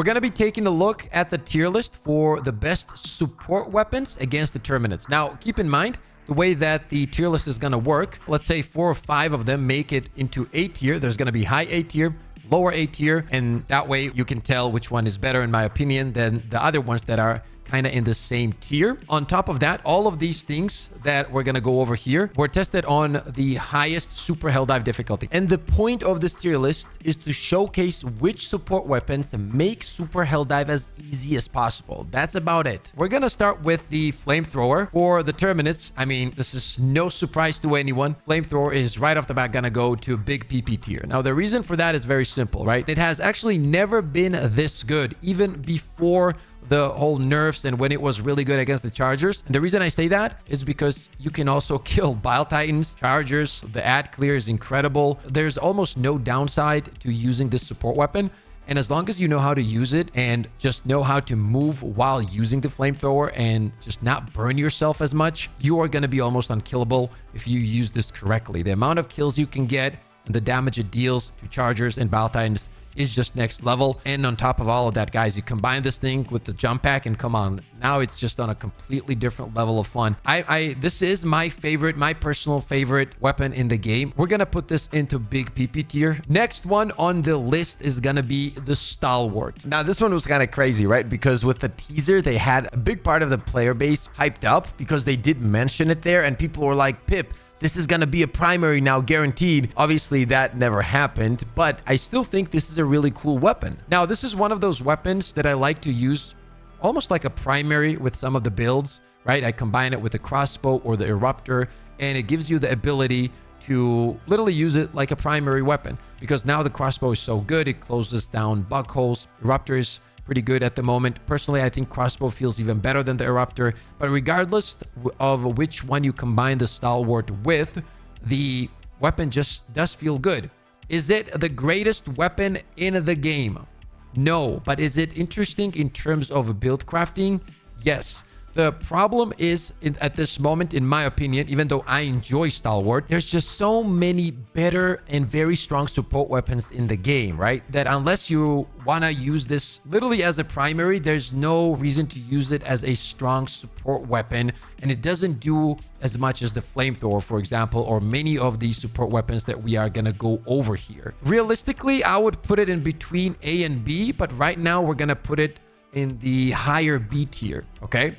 We're going to be taking a look at the tier list for the best support weapons against the Terminids. Now, keep in mind, the way that the tier list is going to work, let's say 4 or 5 of them make it into A tier. There's going to be high A tier, lower A tier, and that way you can tell which one is better, in my opinion, than the other ones that are kind of in the same tier. On top of that, all of these things that we're going to go over here were tested on the highest super Helldive difficulty. And the point of this tier list is to showcase which support weapons make super Helldive as easy as possible. That's about it. We're going to start with the Flamethrower. For the Terminids, I mean, this is no surprise to anyone. Flamethrower is right off the bat going to go to big PP tier. Now, the reason for that is very simple, right? It has actually never been this good, even before the whole nerfs and when it was really good against the Chargers. And the reason I say that is because you can also kill Bile Titans, Chargers. The ad clear is incredible. There's almost no downside to using this support weapon. And as long as you know how to use it and just know how to move while using the Flamethrower and just not burn yourself as much, you are going to be almost unkillable if you use this correctly. The amount of kills you can get and the damage it deals to Chargers and Bile Titans is just next level. And on top of all of that, guys, you combine this thing with the jump pack and come on, now it's just on a completely different level of fun. This is my personal favorite weapon in the game. We're gonna put this into big PP tier. Next one on the list is gonna be the Stalwart. Now this one was kind of crazy, right? Because with the teaser, they had a big part of the player base hyped up because they did mention it there, and people were like, Pip, this is going to be a primary now, guaranteed. Obviously, that never happened, but I still think this is a really cool weapon. Now, this is one of those weapons that I like to use almost like a primary with some of the builds, right? I combine it with the crossbow or the eruptor, and it gives you the ability to literally use it like a primary weapon, because now the crossbow is so good. It closes down bug holes. Eruptor is pretty good at the moment. Personally, I think crossbow feels even better than the eruptor, but regardless of which one you combine the Stalwart with, the weapon just does feel good. Is it the greatest weapon in the game? No. But is it interesting in terms of build crafting? Yes. The problem is, at this moment, in my opinion, even though I enjoy Stalwart, there's just so many better and very strong support weapons in the game, right? That unless you want to use this literally as a primary, there's no reason to use it as a strong support weapon. And it doesn't do as much as the Flamethrower, for example, or many of these support weapons that we are going to go over here. Realistically, I would put it in between A and B, but right now we're going to put it in the higher B tier, okay?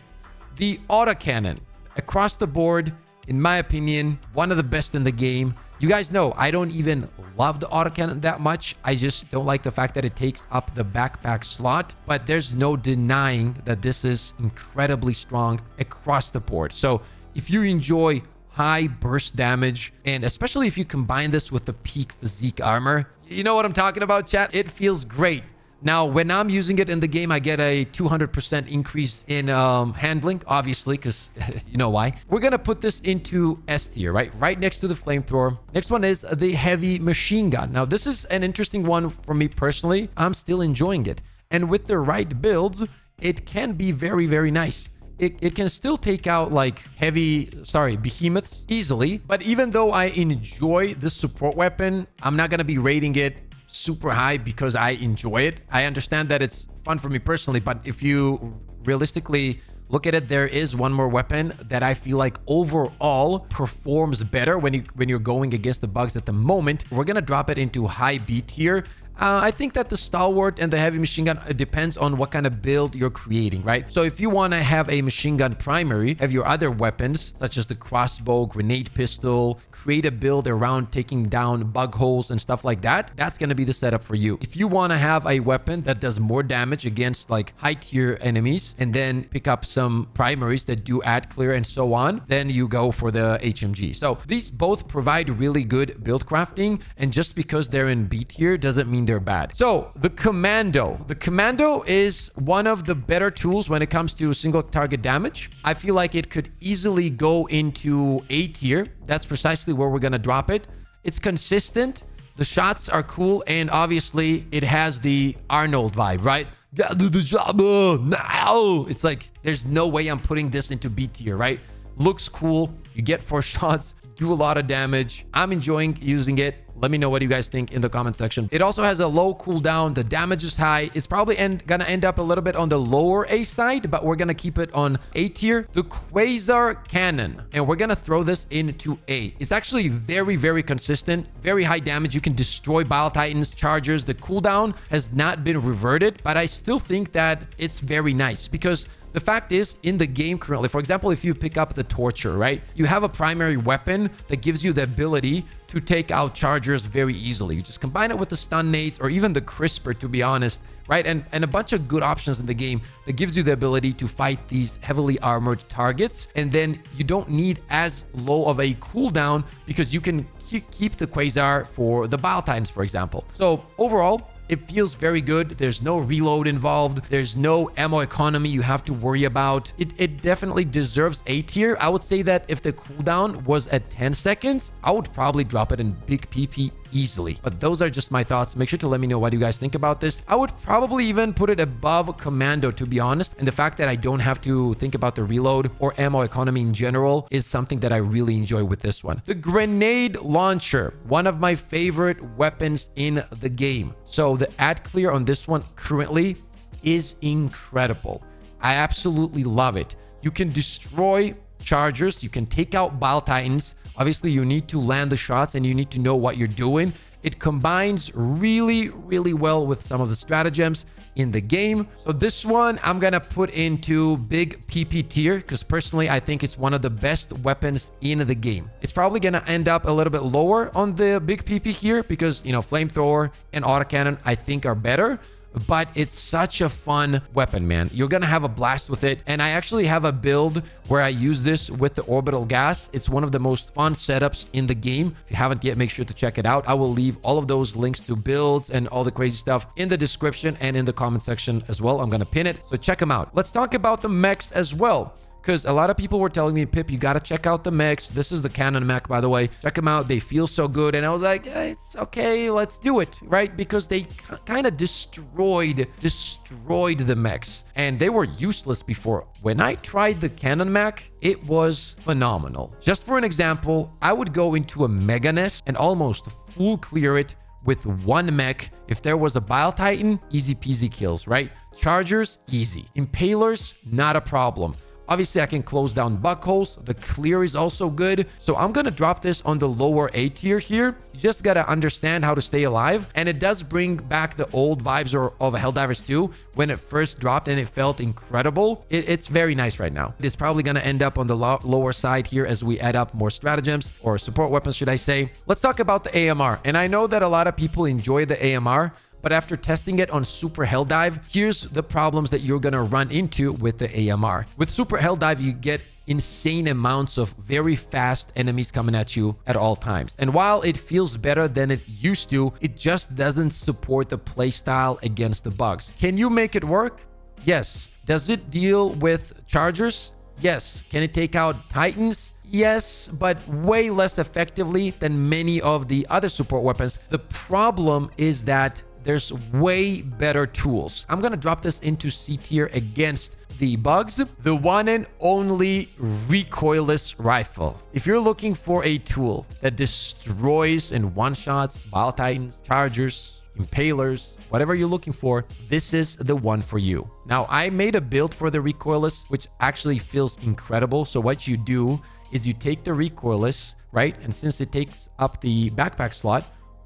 The AUTOCANNON, across the board, in my opinion, one of the best in the game. You guys know I don't even love the AUTOCANNON that much. I just don't like the fact that it takes up the backpack slot, but there's no denying that this is incredibly strong across the board. So if you enjoy high burst damage, and especially if you combine this with the peak physique armor, you know what I'm talking about, chat? It feels great. Now, when I'm using it in the game, I get a 200% increase in handling, obviously, because you know why. We're going to put this into S tier, right? Right next to the Flamethrower. Next one is the heavy machine gun. Now, this is an interesting one for me personally. I'm still enjoying it. And with the right builds, it can be very, very nice. It can still take out like behemoths easily. But even though I enjoy this support weapon, I'm not going to be rating it super high because I enjoy it. I understand that it's fun for me personally, but if you realistically look at it, there is one more weapon that I feel like overall performs better when you're going against the bugs at the moment. We're gonna drop it into high B tier. I think that the Stalwart and the heavy machine gun, it depends on what kind of build you're creating, right? So if you want to have a machine gun primary, have your other weapons, such as the crossbow, grenade pistol, create a build around taking down bug holes and stuff like that, that's going to be the setup for you. If you want to have a weapon that does more damage against like high tier enemies, and then pick up some primaries that do ad clear and so on, then you go for the HMG. So these both provide really good build crafting, and just because they're in B tier doesn't mean they're bad. So the Commando. The Commando is one of the better tools when it comes to single target damage. I feel like it could easily go into A tier. That's precisely where we're going to drop it. It's consistent. The shots are cool. And obviously it has the Arnold vibe, right? Gotta do the job now. It's like, there's no way I'm putting this into B tier, right? Looks cool. You get 4 shots, do a lot of damage. I'm enjoying using it. Let me know what you guys think in the comment section. It also has a low cooldown. The damage is high. It's probably gonna end up a little bit on the lower A side, but we're gonna keep it on A tier. The QUASAR cannon, and we're gonna throw this into A. It's actually very, very consistent, very high damage. You can destroy Bile Titans, Chargers. The cooldown has not been reverted, but I still think that it's very nice because the fact is, in the game currently, for example, if you pick up the Torture, right? You have a primary weapon that gives you the ability to take out Chargers very easily. You just combine it with the stun nades or even the Crisper, to be honest, right? And a bunch of good options in the game that gives you the ability to fight these heavily armored targets. And then you don't need as low of a cooldown because you can keep the QUASAR for the Bile Titans, for example. So overall, it feels very good. There's no reload involved. There's no ammo economy you have to worry about. It definitely deserves A tier. I would say that if the cooldown was at 10 seconds, I would probably drop it in big PP easily. But those are just my thoughts. Make sure to let me know what you guys think about this. I would probably even put it above Commando, to be honest. And the fact that I don't have to think about the reload or ammo economy in general is something that I really enjoy with this one. The grenade launcher, one of my favorite weapons in the game. So the ad clear on this one currently is incredible. I absolutely love it. You can destroy Chargers. You can take out Bile Titans. Obviously, you need to land the shots and you need to know what you're doing. It combines really, really well with some of the stratagems in the game. So this one I'm gonna put into big PP tier because personally I think it's one of the best weapons in the game. It's probably gonna end up a little bit lower on the big PP here because, you know, flamethrower and autocannon I think are better. But it's such a fun weapon, man. You're gonna have a blast with it. And I actually have a build where I use this with the orbital gas. It's one of the most fun setups in the game. If you haven't yet, make sure to check it out. I will leave all of those links to builds and all the crazy stuff in the description and in the comment section as well. I'm gonna pin it, so check them out. Let's talk about the mechs as well, because a lot of people were telling me, Pip, you got to check out the mechs. This is the Cannon mech, by the way. Check them out. They feel so good. And I was like, yeah, it's okay. Let's do it, right? Because they kind of destroyed the mechs. And they were useless before. When I tried the Cannon mech, it was phenomenal. Just for an example, I would go into a Mega Nest and almost full clear it with one mech. If there was a Bile Titan, easy peasy kills, right? Chargers, easy. Impalers, not a problem. Obviously, I can close down buckholes. The clear is also good. So I'm going to drop this on the lower A tier here. You just got to understand how to stay alive. And it does bring back the old vibes of Helldivers 2 when it first dropped and it felt incredible. It's very nice right now. It's probably going to end up on the lower side here as we add up more stratagems or support weapons, should I say. Let's talk about the AMR. And I know that a lot of people enjoy the AMR. But after testing it on Super Helldive, here's the problems that you're going to run into with the AMR. With Super Helldive, you get insane amounts of very fast enemies coming at you at all times. And while it feels better than it used to, it just doesn't support the playstyle against the bugs. Can you make it work? Yes. Does it deal with Chargers? Yes. Can it take out Titans? Yes, but way less effectively than many of the other support weapons. The problem is that there's way better tools. I'm gonna drop this into C tier against the bugs. The one and only recoilless rifle. If you're looking for a tool that destroys and one-shots Bile Titans, Chargers, Impalers, whatever you're looking for, this is the one for you. Now, I made a build for the recoilless, which actually feels incredible. So what you do is you take the recoilless, right? And since it takes up the backpack slot,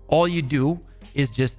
all you do is just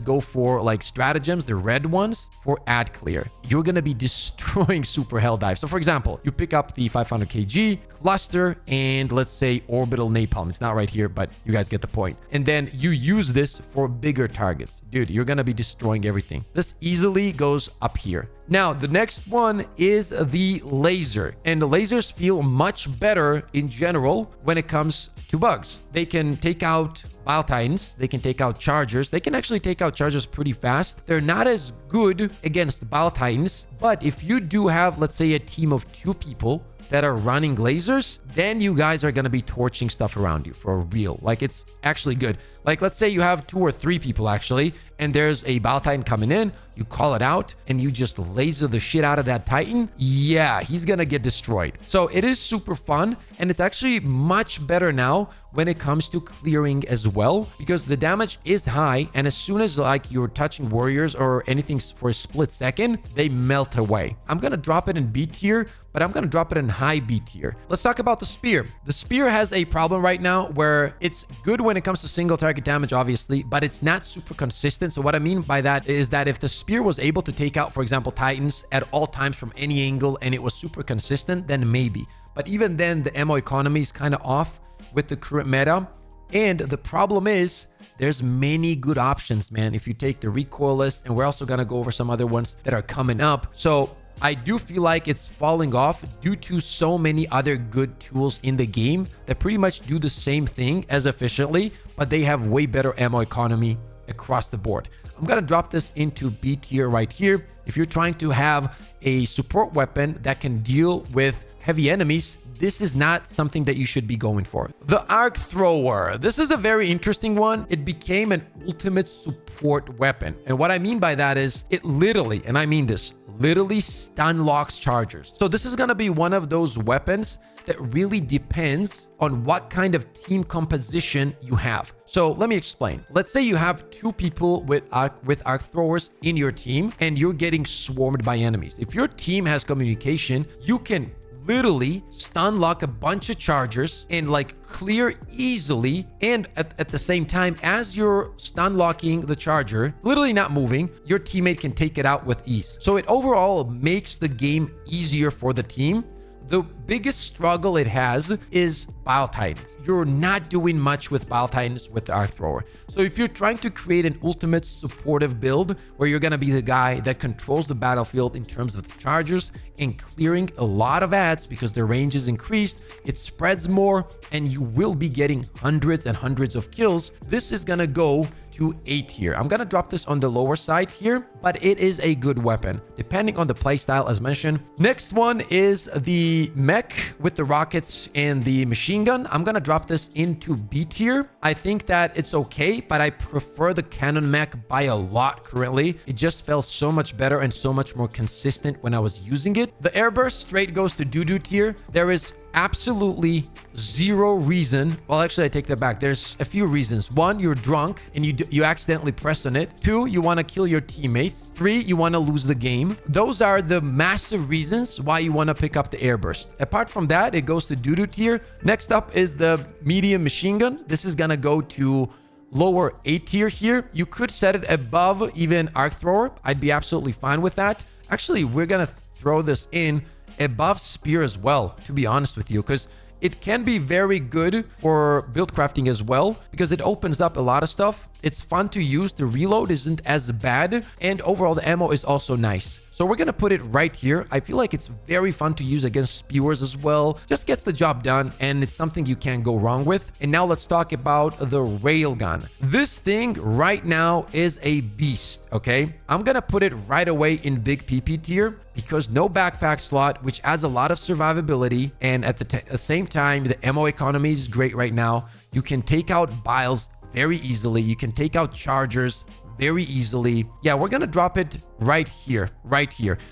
go for like stratagems, the red ones, for ad clear. You're gonna be destroying Super Helldive. So for example, you pick up the 500 kg cluster and let's say orbital napalm. It's not right here, but you guys get the point. And then you use this for bigger targets. Dude, you're gonna be destroying everything. This easily goes up here. Now, the next one is the laser. And the lasers feel much better in general when it comes to bugs. They can take out Bile Titans. They can take out Chargers. They can actually take out Chargers pretty fast. They're not as good against Bile Titans. But if you do have, let's say, a team of 2 people that are running lasers, then you guys are going to be torching stuff around you for real. Like, it's actually good. Like, let's say you have 2 or 3 people actually, and there's a Battle Titan coming in, you call it out, and you just laser the shit out of that Titan. Yeah, he's going to get destroyed. So it is super fun, and it's actually much better now when it comes to clearing as well, because the damage is high, and as soon as like you're touching warriors or anything for a split second, they melt away. I'm going to drop it in B tier, but I'm going to drop it in high B tier. Let's talk about the spear. The spear has a problem right now where it's good when it comes to single target damage, obviously, but it's not super consistent. So what I mean by that is that if the spear was able to take out, for example, Titans at all times from any angle and it was super consistent, then maybe. But even then, the ammo economy is kind of off with the current meta. And the problem is there's many good options, man. If you take the recoilless, and we're also going to go over some other ones that are coming up. So I do feel like it's falling off due to so many other good tools in the game that pretty much do the same thing as efficiently, but they have way better ammo economy across the board. I'm going to drop this into B tier right here. If you're trying to have a support weapon that can deal with heavy enemies, this is not something that you should be going for. The ARCTHROWER. This is a very interesting one. It became an ultimate support weapon. And what I mean by that is it literally, and I mean this, literally stun locks chargers. So this is going to be one of those weapons that really depends on what kind of team composition you have. So let me explain. Let's say you have 2 people with ARCTHROWERs in your team and you're getting swarmed by enemies. If your team has communication, you can literally stun lock a bunch of chargers and like clear easily, and at the same time as you're stun locking the charger, literally not moving, your teammate can take it out with ease. So it overall makes the game easier for the team. The biggest struggle it has is Battle Titans. You're not doing much with Battle Titans with the ARCTHROWER. So if you're trying to create an ultimate supportive build where you're going to be the guy that controls the battlefield in terms of the chargers and clearing a lot of ads because their range is increased, it spreads more, and you will be getting hundreds and hundreds of kills, this is going to go to A tier. I'm going to drop this on the lower side here, but it is a good weapon depending on the playstyle as mentioned. Next one is the mech with the rockets and the machine gun. I'm going to drop this into B tier. I think that it's okay, but I prefer the cannon mech by a lot currently. It just felt so much better and so much more consistent when I was using it. The airburst straight goes to doo-doo tier. There is absolutely zero reason. Well, actually, I take that back. There's a few reasons. 1, you're drunk and you accidentally press on it. 2, you want to kill your teammates. 3, you want to lose the game. Those are the massive reasons why you want to pick up the airburst. Apart from that, it goes to doo-doo tier. Next up is the medium machine gun. This is gonna go to lower A tier here. You could set it above even ARCTHROWER. I'd be absolutely fine with that. Actually, we're gonna throw this in above spear as well, to be honest with you, because it can be very good for build crafting as well, because it opens up a lot of stuff. It's fun to use. The reload isn't as bad, and overall the ammo is also nice. So we're gonna put it right here. I feel like it's very fun to use against spewers as well. Just gets the job done, and it's something you can't go wrong with. And now let's talk about the railgun. This thing right now is a beast, okay? I'm gonna put it right away in big PP tier because no backpack slot, which adds a lot of survivability, and at the same time, the ammo economy is great right now. You can take out biles very easily. You can take out chargers very easily. Yeah, we're gonna drop it right here.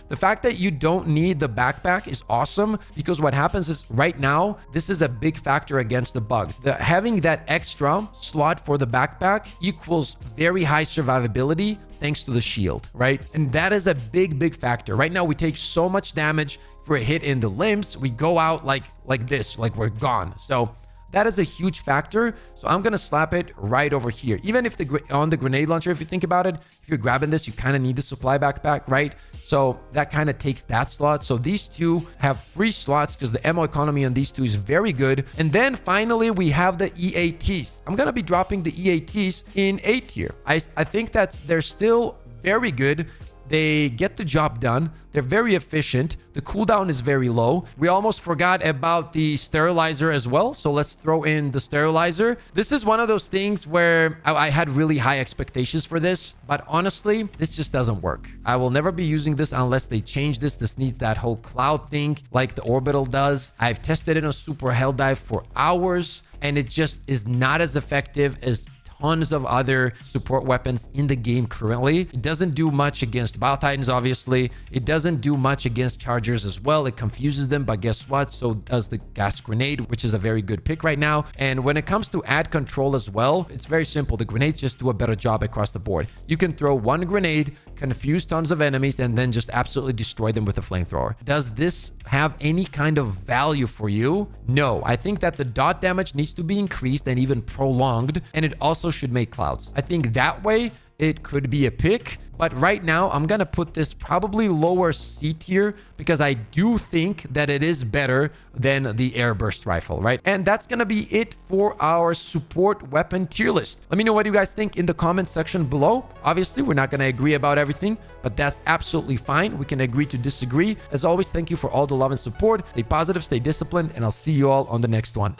The fact that you don't need the backpack is awesome, because what happens is right now, this is a big factor against the bugs. Having that extra slot for the backpack equals very high survivability thanks to the shield, right? And that is a big factor. Right now, we take so much damage for a hit in the limbs. We go out like this, like we're gone. So that is a huge factor. So I'm going to slap it right over here. Even if on the grenade launcher, if you think about it, if you're grabbing this, you kind of need the supply backpack, right? So that kind of takes that slot. So these two have free slots because the ammo economy on these two is very good. And then finally, we have the EATs. I'm going to be dropping the EATs in A tier. I think that they're still very good. They get the job done. They're very efficient. The cooldown is very low. We almost forgot about the sterilizer as well. So let's throw in the sterilizer. This is one of those things where I had really high expectations for this, but honestly, this just doesn't work. I will never be using this unless they change this. This needs that whole cloud thing like the orbital does. I've tested it on super Helldive for hours, and it just is not as effective as tons of other support weapons in the game currently. It doesn't do much against Battle Titans, obviously. It doesn't do much against Chargers as well. It confuses them, but guess what? So does the gas grenade, which is a very good pick right now. And when it comes to ad control as well, it's very simple. The grenades just do a better job across the board. You can throw one grenade, confuse tons of enemies, and then just absolutely destroy them with a flamethrower. Does this have any kind of value for you? No. I think that the dot damage needs to be increased and even prolonged, and it also should make clouds. I think that way it could be a pick, but right now I'm gonna put this probably lower C tier because I do think that it is better than the AIRBURST rifle, right? And that's gonna be it for our support weapon tier list. Let me know what you guys think in the comment section below. Obviously, we're not gonna agree about everything, but that's absolutely fine. We can agree to disagree. As always, thank you for all the love and support. Stay positive, stay disciplined, and I'll see you all on the next one.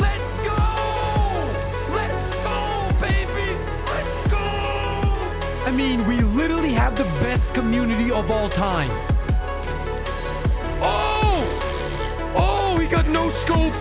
I mean, we literally have the best community of all time. Oh! Oh, he got no scope.